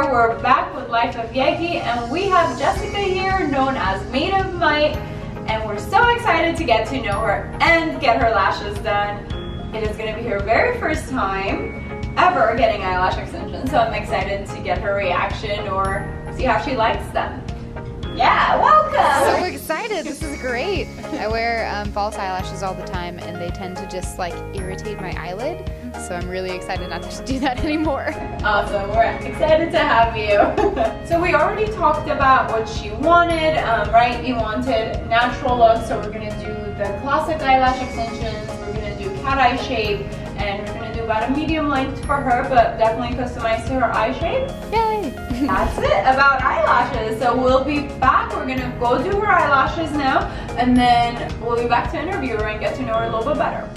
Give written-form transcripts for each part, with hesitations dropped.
here. We're back with Life of Yegi, and we have Jessica here, known as Maid of Might, and we're so excited to get to know her and get her lashes done. It is going to be her very first time ever getting eyelash extensions, so I'm excited to get her reaction or see how she likes them. Yeah, welcome! So excited, this is great. I wear false eyelashes all the time and they tend to just like irritate my eyelid. So I'm really excited not to have to do that anymore. Awesome, we're excited to have you. So we already talked about what she wanted, right? You wanted natural look, so we're gonna do the classic eyelash extensions, we're gonna do cat eye shape, and we're gonna do about a medium length for her, but definitely customized to her eye shape. Yay! That's it about eyelashes. So we'll be back, we're gonna go do her eyelashes now, and then we'll be back to interview her and get to know her a little bit better.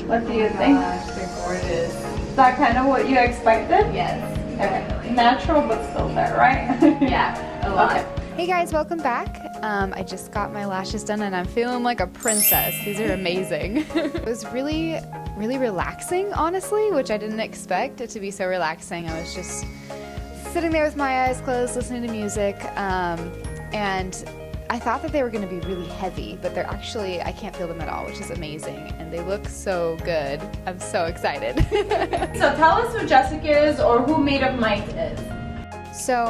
What do you think? Gosh, they're gorgeous. Is that kind of what you expected? Yes, definitely. Natural but still there, right? Yeah, a lot. Okay. Hey guys, welcome back. I just got my lashes done and I'm feeling like a princess. These are amazing. It was really relaxing, honestly, which I didn't expect it to be so relaxing. I was just sitting there with my eyes closed, listening to music, and I thought that they were going to be really heavy, but they're actually, I can't feel them at all, which is amazing, and they look so good. I'm so excited. So tell us who Jessica is, or who Maid of Might is. So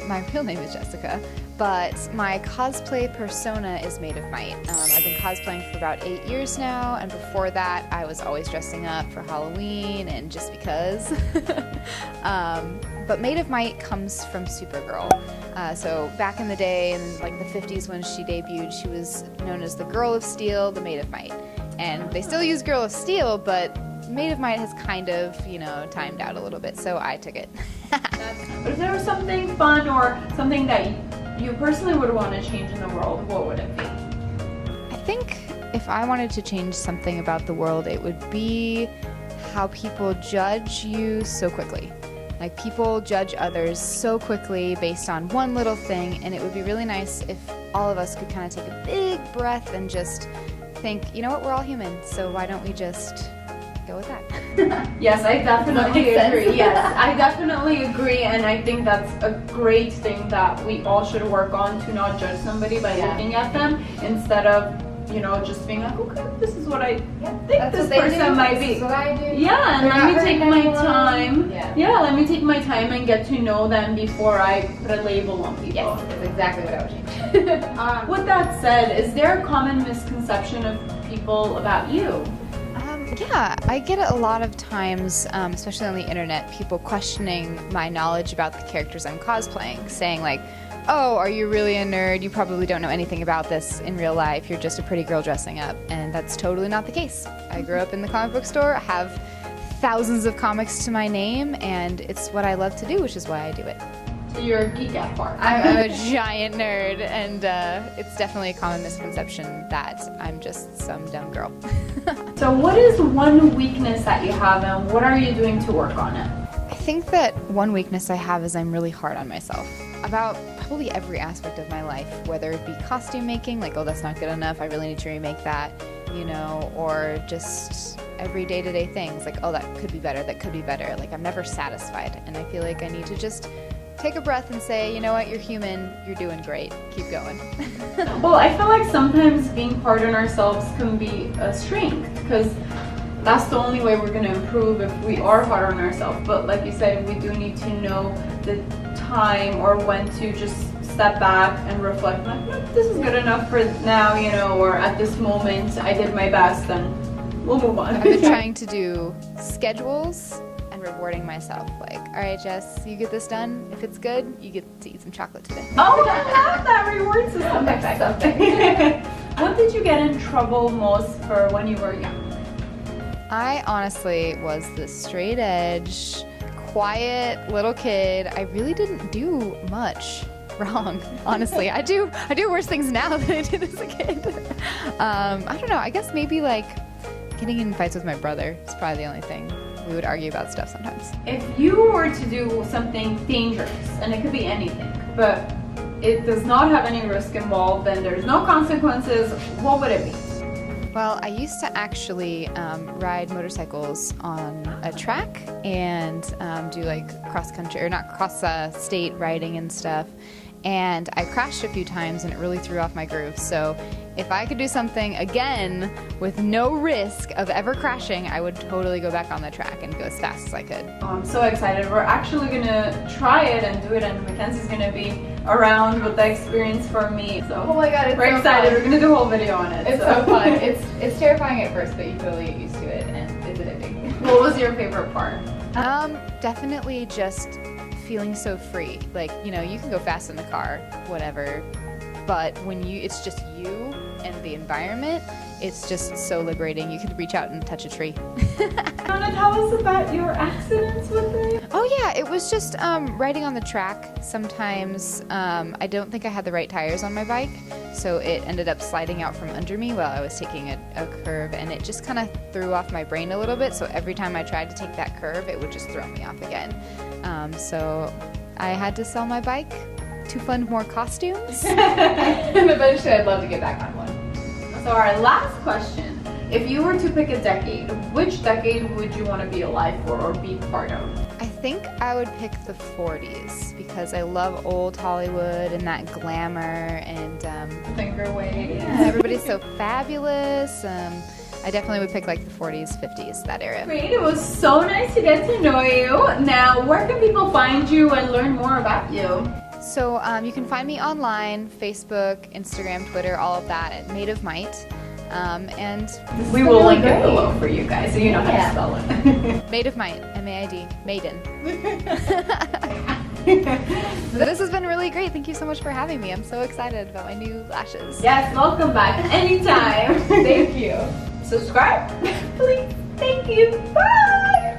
my real name is Jessica, but my cosplay persona is Maid of Might. I've been cosplaying for about 8 years now, and before that I was always dressing up for Halloween and just because. But Maid of Might comes from Supergirl. So back in the day, in like the 50s when she debuted, she was known as the Girl of Steel, the Maid of Might. And they still use Girl of Steel, but Maid of Might has kind of, you know, timed out a little bit, so I took it. But if there was something fun or something that you personally would want to change in the world, what would it be? I think if I wanted to change something about the world, it would be how people judge you so quickly. Like, people judge others so quickly based on one little thing, and it would be really nice if all of us could kind of take a big breath and just think, you know what, we're all human, so why don't we just go with that? Yes, I definitely agree. sense. Yes, I definitely agree, and I think that's a great thing that we all should work on, to not judge somebody by looking at them instead of, you know, just being like, okay, this is what I think this person might be. This is what I do. Yeah, and let me take my time. Yeah. Let me take my time and get to know them before I put a label on people. Yes, that's exactly what I would change. With that said, is there a common misconception of people about you? Yeah, I get it a lot of times, especially on the internet, people questioning my knowledge about the characters I'm cosplaying, saying like, oh, are you really a nerd? You probably don't know anything about this in real life. You're just a pretty girl dressing up. And that's totally not the case. I grew up in the comic book store. I have thousands of comics to my name, and it's what I love to do, which is why I do it. So you're a geek at heart. I'm a giant nerd, and it's definitely a common misconception that I'm just some dumb girl. So what is one weakness that you have, and what are you doing to work on it? I think that one weakness I have is I'm really hard on myself about probably every aspect of my life, whether it be costume making, like, oh, that's not good enough, I really need to remake that, you know, or just every day-to-day things, like, oh, that could be better, like, I'm never satisfied, and I feel like I need to just take a breath and say, you know what, you're human, you're doing great, keep going. Well, I feel like sometimes being hard on ourselves can be a strength, because that's the only way we're going to improve, if we are hard on ourselves. But like you said, we do need to know the time or when to just step back and reflect, like, this is good enough for now, you know, or at this moment I did my best, and we'll move on. I've been trying to do schedules and rewarding myself, like, all right, Jess, you get this done, if it's good, you get to eat some chocolate today. Oh, I love that reward system. What did you get in trouble most for when you were young? I honestly was the straight edge, quiet little kid. I really didn't do much wrong, honestly. I do worse things now than I did as a kid. I don't know, I guess maybe like getting in fights with my brother is probably the only thing we would argue about stuff sometimes. If you were to do something dangerous, and it could be anything, but it does not have any risk involved and there's no consequences, what would it be? Well, I used to actually ride motorcycles on a track and do like cross country, or not cross state riding and stuff. And I crashed a few times and it really threw off my groove. So if I could do something again with no risk of ever crashing, I would totally go back on the track and go as fast as I could. I'm so excited. We're actually gonna try it and do it, and Mackenzie's gonna be around with the experience for me. So Oh my god, it's we're so excited. fun. We're gonna do a whole video on it. It's so fun. It's terrifying at first, but you totally get used to it, and it's addicting. What was your favorite part? Definitely just feeling so free. Like, you know, you can go fast in the car, whatever, but when it's just you and the environment, it's just so liberating. You could reach out and touch a tree. Wanna tell us about your accidents with it? Oh yeah, it was just riding on the track. Sometimes I don't think I had the right tires on my bike, so it ended up sliding out from under me while I was taking a curve, and it just kind of threw off my brain a little bit, so every time I tried to take that curve, it would just throw me off again. So I had to sell my bike to fund more costumes. And eventually I'd love to get back on one. So our last question, if you were to pick a decade, which decade would you want to be alive for or be part of? I think I would pick the 40s because I love old Hollywood and that glamour, and Finger wave. everybody's so fabulous. I definitely would pick like the 40s, 50s, that era. Great, it was so nice to get to know you. Now, where can people find you and learn more about you? So you can find me online, Facebook, Instagram, Twitter, all of that at MAID of Might. And We will really link it great. below for you guys so you know how to Yeah. spell it. MAID of Might, M-A-I-D, Maiden. This has been really great. Thank you so much for having me. I'm so excited about my new lashes. Yes, welcome back anytime. Thank you. Subscribe, please. Thank you. Bye.